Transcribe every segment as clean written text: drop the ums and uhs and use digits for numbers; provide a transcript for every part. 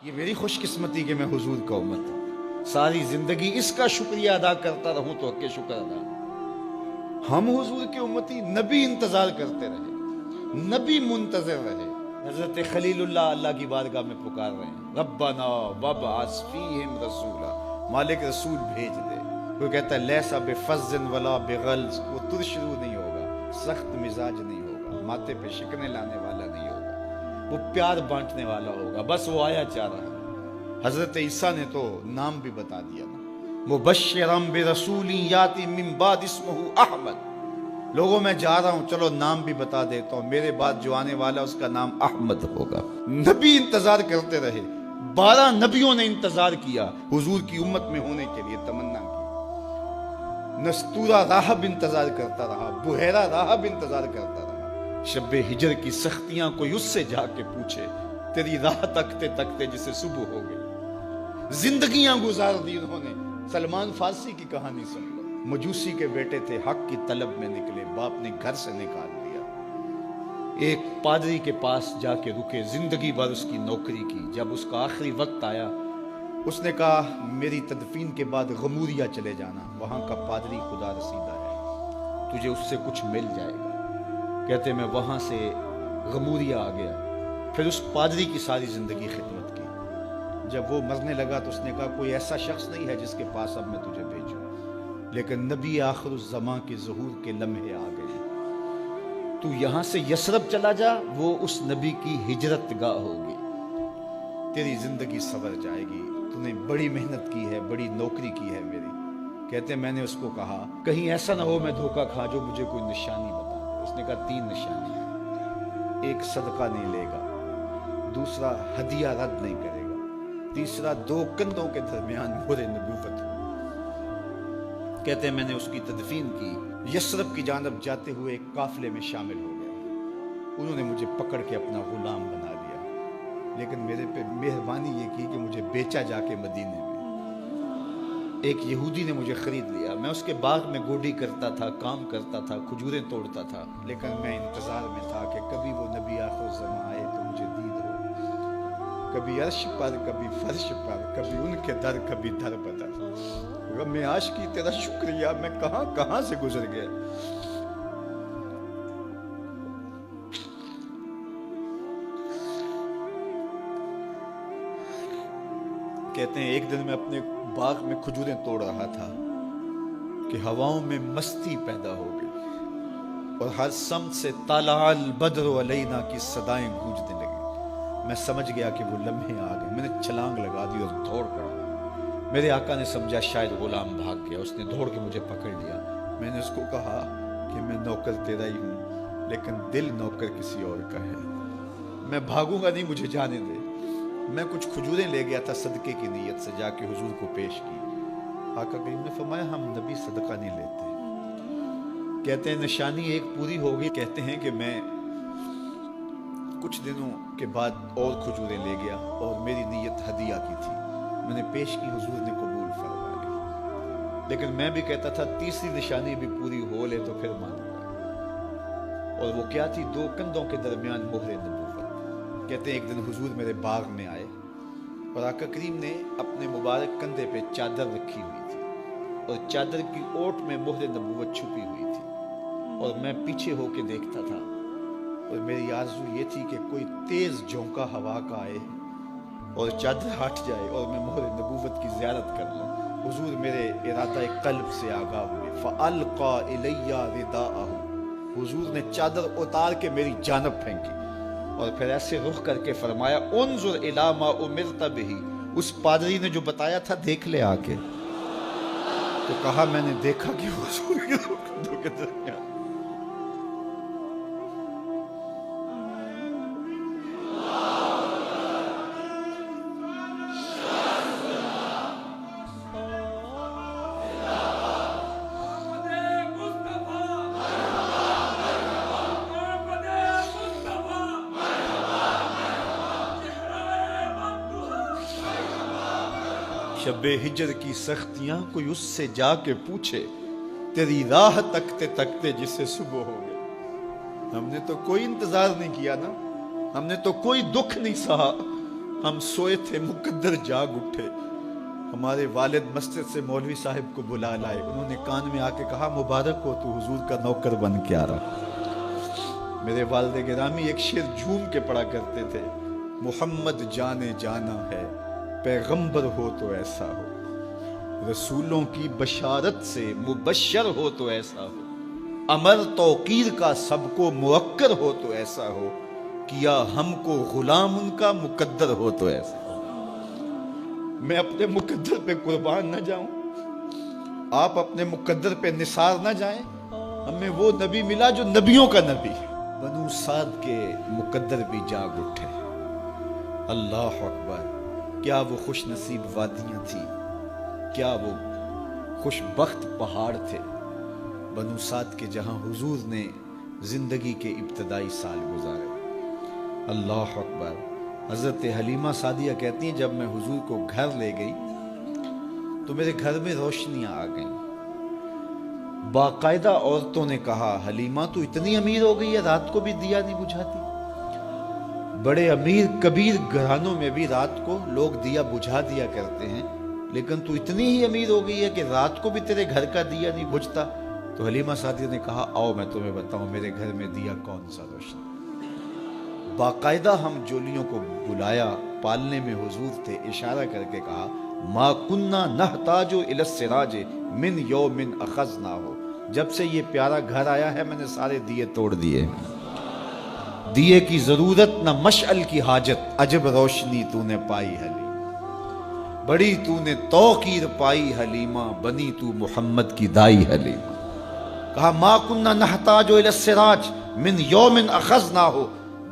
یہ میری خوش قسمتی کہ میں حضور کا امت ہوں، ساری زندگی اس کا شکریہ ادا کرتا رہوں تو حق شکر ادا۔ ہم حضور کے امتی، نبی انتظار کرتے رہے، نبی منتظر رہے۔ حضرت خلیل اللہ کی بارگاہ میں پکار رہے ہیں، ربنا وابعث فیہم رسولا، مالک رسول بھیج دے۔ وہ کہتا ہے لیسا بفظ ولا بغلظ، وہ ترشرو نہیں ہوگا، سخت مزاج نہیں ہوگا، ماتھے پہ شکنے لانے والا نہیں ہوگا، وہ پیار بانٹنے والا ہوگا۔ بس وہ آیا چاہ رہا ہے۔ حضرت عیسیٰ نے تو نام بھی بتا دیا نا، مبشرا برسول یاتی من بعد اسمہ احمد۔ لوگوں میں جا رہا ہوں، چلو نام بھی بتا دیتا ہوں، میرے بعد جو آنے والا اس کا نام احمد ہوگا۔ نبی انتظار کرتے رہے، 12 نبیوں نے انتظار کیا حضور کی امت میں ہونے کے لیے، تمنا کی۔ نستورہ راہب انتظار کرتا رہا، بحیرہ راہب انتظار کرتا رہا۔ شب ہجر کی سختیاں کوئی اس سے جا کے پوچھے، تیری راہ تکتے تکتے جسے صبح ہو گئی۔ زندگیاں گزار دی انہوں نے۔ سلمان فارسی کی کہانی سن لو، مجوسی کے بیٹے تھے، حق کی طلب میں نکلے، باپ نے گھر سے نکال دیا، ایک پادری کے پاس جا کے رکے، زندگی بھر اس کی نوکری کی۔ جب اس کا آخری وقت آیا، اس نے کہا میری تدفین کے بعد غموریہ چلے جانا، وہاں کا پادری خدا رسیدہ ہے، تجھے اس سے کچھ مل جائے گا۔ کہتے میں وہاں سے غموریہ آ گیا، پھر اس پادری کی ساری زندگی خدمت کی۔ جب وہ مرنے لگا تو اس نے کہا کوئی ایسا شخص نہیں ہے جس کے پاس اب میں تجھے بھیجوں، لیکن نبی آخر الزماں کے ظہور کے لمحے آ گئے۔ تو یہاں سے یثرب چلا جا، وہ اس نبی کی ہجرت گاہ ہوگی، تیری زندگی سنور جائے گی، تو نے بڑی محنت کی ہے، بڑی نوکری کی ہے میری۔ کہتے میں نے اس کو کہا کہیں ایسا نہ ہو میں دھوکہ کھا جو مجھے کوئی نشانی بتا دے۔ اس نے کہا 3 نشانیاں، ایک صدقہ نہیں لے گا، دوسرا ہدیہ رد نہیں کرے گا، تیسرا 2 کندھوں کے درمیان مہر نبوت ہو۔ کہتے ہیں میں نے اس کی تدفین کی، یثرب کی جانب جاتے ہوئے ایک قافلے میں شامل ہو گیا۔ انہوں نے مجھے پکڑ کے اپنا غلام بنا لیا، لیکن میرے پہ مہربانی یہ کی کہ مجھے بیچا جا کے مدینے میں۔ ایک یہودی نے مجھے خرید لیا، میں اس کے باغ میں گوڈی کرتا تھا، کام کرتا تھا، کھجوریں توڑتا تھا، لیکن میں انتظار میں تھا کہ کبھی وہ نبی آخر الزماں آئے تو مجھے دید ہو، کبھی عرش پر، کبھی فرش پر، کبھی ان کے در، کبھی در بدر۔ میں عاشقی تیرا شکریہ، میں کہاں کہاں سے گزر گیا۔ کہتے ہیں ایک دن میں اپنے باغ میں کھجوریں توڑ رہا تھا کہ ہواؤں میں مستی پیدا ہو گئی، اور ہر سمت سے طلع البدر علینا کی صدائیں گونجنے لگی۔ میں سمجھ گیا کہ وہ لمحے آ گئے، میں نے چھلانگ لگا دی اور دوڑ پڑا۔ میرے آقا نے سمجھا شاید غلام بھاگ گیا، اس نے دوڑ کے مجھے پکڑ لیا۔ میں نے اس کو کہا کہ میں نوکر تیرا ہی ہوں، لیکن دل نوکر کسی اور کا ہے، میں بھاگوں گا نہیں، مجھے جانے دے۔ میں کچھ کھجوریں لے گیا تھا صدقے کی نیت سے، جا کے حضور کو پیش کی۔ آقا کریم نے فرمایا ہم نبی صدقہ نہیں لیتے۔ کہتے ہیں نشانی ایک پوری ہو گئی۔ کہتے ہیں کہ میں کچھ دنوں کے بعد اور کھجوریں لے گیا، اور میری نیت ہدیہ کی تھی، میں نے پیش کی، حضور نے قبول فرما لی۔ لیکن میں بھی کہتا تھا تیسری نشانی بھی پوری ہو لے تو پھر مانوں گا، اور وہ کیا تھی؟ 2 کندھوں کے درمیان مہر نبوت۔ کہتے ہیں ایک دن حضور میرے باغ میں آئے، اور آقا کریم نے اپنے مبارک کندھے پہ چادر رکھی ہوئی تھی، اور چادر کی اوٹ میں مہر نبوت چھپی ہوئی تھی، اور میں پیچھے ہو کے دیکھتا تھا، اور میری آرزو یہ تھی کہ کوئی تیز جھونکا ہوا کا آئے اور چادر ہٹ جائے اور میں مہر نبوت کی زیارت کر لوں۔ حضور میرے ارادہ قلب سے آگاہ ہوئے، فَأَلْقَى إِلَيَّ رِدَاءَهُ، حضور نے چادر اتار کے میری جانب پھینکی، اور پھر ایسے رخ کر کے فرمایا انظر الی ما امرت بہ، اس پادری نے جو بتایا تھا دیکھ لے آ کے۔ تو کہا میں نے دیکھا کہ حضور کے کندھوں کے درمیان شب ہجر کی سختیاں کوئی اس سے جا کے پوچھے، تیری راہ تکتے تکتے جسے صبح ہو گئے۔ ہم نے تو کوئی انتظار نہیں کیا نا، ہم نے تو کوئی دکھ نہیں سہا، ہم سوئے تھے مقدر جاگ اٹھے. ہمارے والد مسجد سے مولوی صاحب کو بلا لائے. انہوں نے کان میں آ کے کہا مبارک ہو تو حضور کا نوکر بن کے آ رہا. میرے والد گرامی ایک شعر جھوم کے پڑھا کرتے تھے, محمد جانے جانا ہے پیغمبر ہو تو ایسا ہو, رسولوں کی بشارت سے مبشر ہو تو ایسا ہو, امر توقیر کا سب کو موکر ہو تو ایسا ہو, کیا ہم کو غلام ان کا مقدر ہو تو ایسا ہو. میں اپنے مقدر پہ قربان نہ جاؤں, آپ اپنے مقدر پہ نثار نہ جائیں. ہمیں وہ نبی ملا جو نبیوں کا نبی. بنو سعد کے مقدر بھی جاگ اٹھے. اللہ اکبر, کیا وہ خوش نصیب وادیاں تھیں, کیا وہ خوش بخت پہاڑ تھے بنو سعد کے, جہاں حضور نے زندگی کے ابتدائی سال گزارے. اللہ اکبر. حضرت حلیمہ سعدیہ کہتی ہیں جب میں حضور کو گھر لے گئی تو میرے گھر میں روشنیاں آ گئیں. باقاعدہ عورتوں نے کہا حلیمہ تو اتنی امیر ہو گئی ہے رات کو بھی دیا نہیں بجھاتی. بڑے امیر کبیر گھرانوں میں بھی رات کو لوگ دیا بجھا دیا کرتے ہیں, لیکن تو اتنی ہی امیر ہو گئی ہے کہ رات کو بھی تیرے گھر کا دیا نہیں بجھتا. تو حلیمہ سعدیہ نے کہا آؤ میں تمہیں بتاؤں میرے گھر میں دیا کون سا روشن. باقاعدہ ہم جولیوں کو بلایا, پالنے میں حضور تھے, اشارہ کر کے کہا ما کننا نحتاج الی السراج من یوم اخذناہ, جب سے یہ پیارا گھر آیا ہے میں نے سارے دیے توڑ دیے. دیے کی ضرورت نہ مشعل کی حاجت, عجب روشنی تو نے پائی حلیم, بڑی تو نے توقیر پائی حلیمہ, بنی تو محمد کی دائی حلیمہ. کہا ما کننا نحتاج الی السراج من یوم اخذناہ,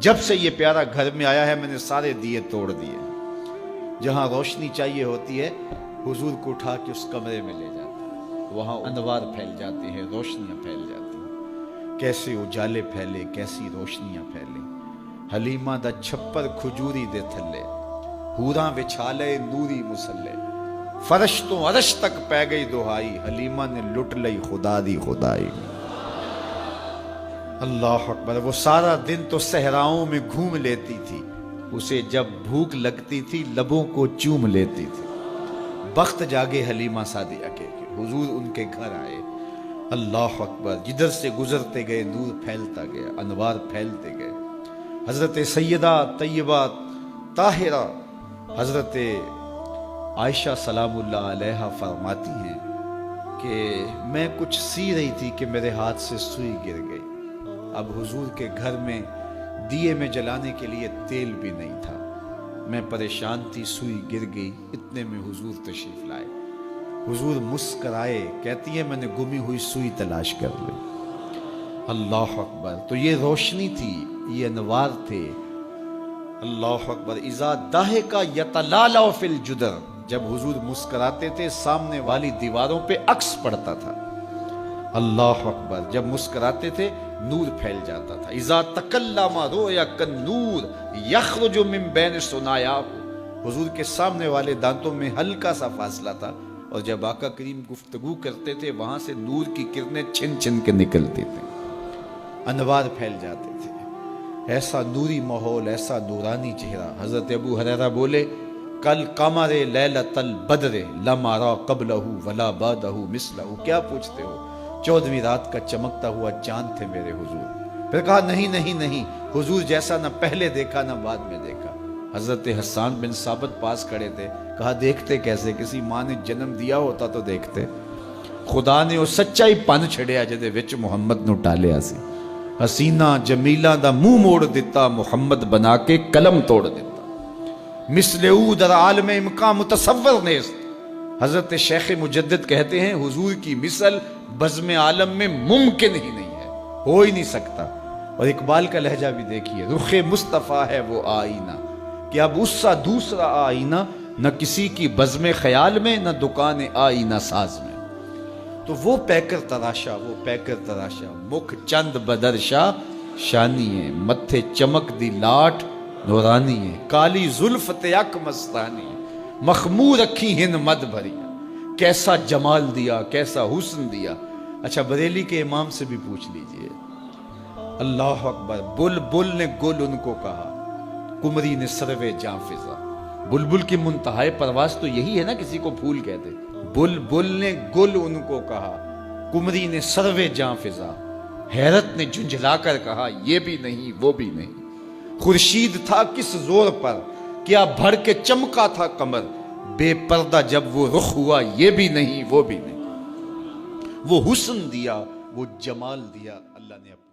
جب سے یہ پیارا گھر میں آیا ہے میں نے سارے دیے توڑ دیے. جہاں روشنی چاہیے ہوتی ہے حضور کو اٹھا کے اس کمرے میں لے جاتے ہیں, وہاں انوار پھیل جاتے ہیں, روشنیاں پھیل جاتی ہیں. کیسے اجالے پھیلے, کیسی روشنیاں پھیلیں. حلیمہ دا چھپر کھجوری دے تھلے, حوراں وچھالے نوری مسلے, فرش تو عرش تک پہ گئی دہائی, حلیمہ نے لٹ لئی خدا دی خدائی. اللہ اکبر. وہ سارا دن تو صحراؤں میں گھوم لیتی تھی, اسے جب بھوک لگتی تھی لبوں کو چوم لیتی تھی. بخت جاگے حلیمہ سعدیہ کے حضور ان کے گھر آئے. اللہ اکبر. جدھر سے گزرتے گئے نور پھیلتا گیا, انوار پھیلتے گئے. حضرت سیدہ طیبہ طاہرہ حضرت عائشہ سلام اللہ علیہا فرماتی ہیں کہ میں کچھ سی رہی تھی کہ میرے ہاتھ سے سوئی گر گئی. اب حضور کے گھر میں دیے میں جلانے کے لیے تیل بھی نہیں تھا. میں پریشان تھی, سوئی گر گئی. اتنے میں حضور تشریف لائے. حضور مسکرائے, کہتی ہے میں نے گمی ہوئی سوئی تلاش کر لی. اللہ اکبر. تو یہ روشنی تھی, یہ انوار تھے. اللہ اکبر. اذا ضحک یتلالع فی الجدر, جب حضور مسکراتے تھے سامنے والی دیواروں پہ عکس پڑتا تھا. اللہ اکبر. جب مسکراتے تھے نور پھیل جاتا تھا. اذا تکلم رؤیا کالنور یخرج من بین ثنایاہ, حضور کے سامنے والے دانتوں میں ہلکا سا فاصلہ تھا, اور جب آقا کریم گفتگو کرتے تھے وہاں سے نور کی کرنیں چھن چھن کے نکلتی تھیں, انوار پھیل جاتے تھے. ایسا نوری ماحول, ایسا نورانی چہرہ. حضرت ابو ہریرہ بولے کل قمر لیلۃ البدر لم ارى قبلہ ولا بعدہ مثلہ. کیا پوچھتے ہو, 14ویں رات کا چمکتا ہوا چاند تھے میرے حضور. پھر کہا نہیں نہیں نہیں, حضور جیسا نہ پہلے دیکھا نہ بعد میں دیکھا. حضرت حسان بن ثابت پاس کھڑے تھے. کہا دیکھتے کیسے, کسی ماں نے جنم دیا ہوتا تو دیکھتے. خدا نے وہ سچا ہی پن چھڑیا جدے وچ محمد نو ٹالیا سی. حسینہ جمیلہ دا منہ موڑ دیتا, محمد بنا کے قلم توڑ دیتا. مثل او در عالم امکان متصور نیست. حضرت شیخ مجدد کہتے ہیں حضور کی مثل بزم عالم میں ممکن ہی نہیں ہے, ہو ہی نہیں سکتا. اور اقبال کا لہجہ بھی دیکھیے, رخ مصطفیٰ ہے وہ آئینہ کہ اب اس سا دوسرا آئینہ, نہ کسی کی بزم خیال میں نہ دکان آئینہ ساز میں. تو وہ پیکر تراشا, وہ پیکر تراشا, مکھ چند بدرشا شانی ہے, متھے چمک دی لاٹ نورانی ہے, کالی زلف تیک مستانی ہے, مخمور رکھی ہن مد بھری. کیسا جمال دیا, کیسا حسن دیا. اچھا بریلی کے امام سے بھی پوچھ لیجئے. اللہ اکبر. بل بل نے گل ان کو کہا, کمری نے سروے جاں فضا. بلبل کی منتہائے پرواز تو یہی ہے نا، کسی کو پھول کہہ دے. بلبل نے گل ان کو کہا، کمری نے سروے جاں فضا، حیرت نے جھنجھلا کر کہا یہ بھی نہیں وہ بھی نہیں. خورشید تھا کس زور پر، کیا بھر کے چمکا تھا قمر، بے پردہ جب وہ رخ ہوا یہ بھی نہیں وہ بھی نہیں. وہ حسن دیا وہ جمال دیا اللہ نے اپنا.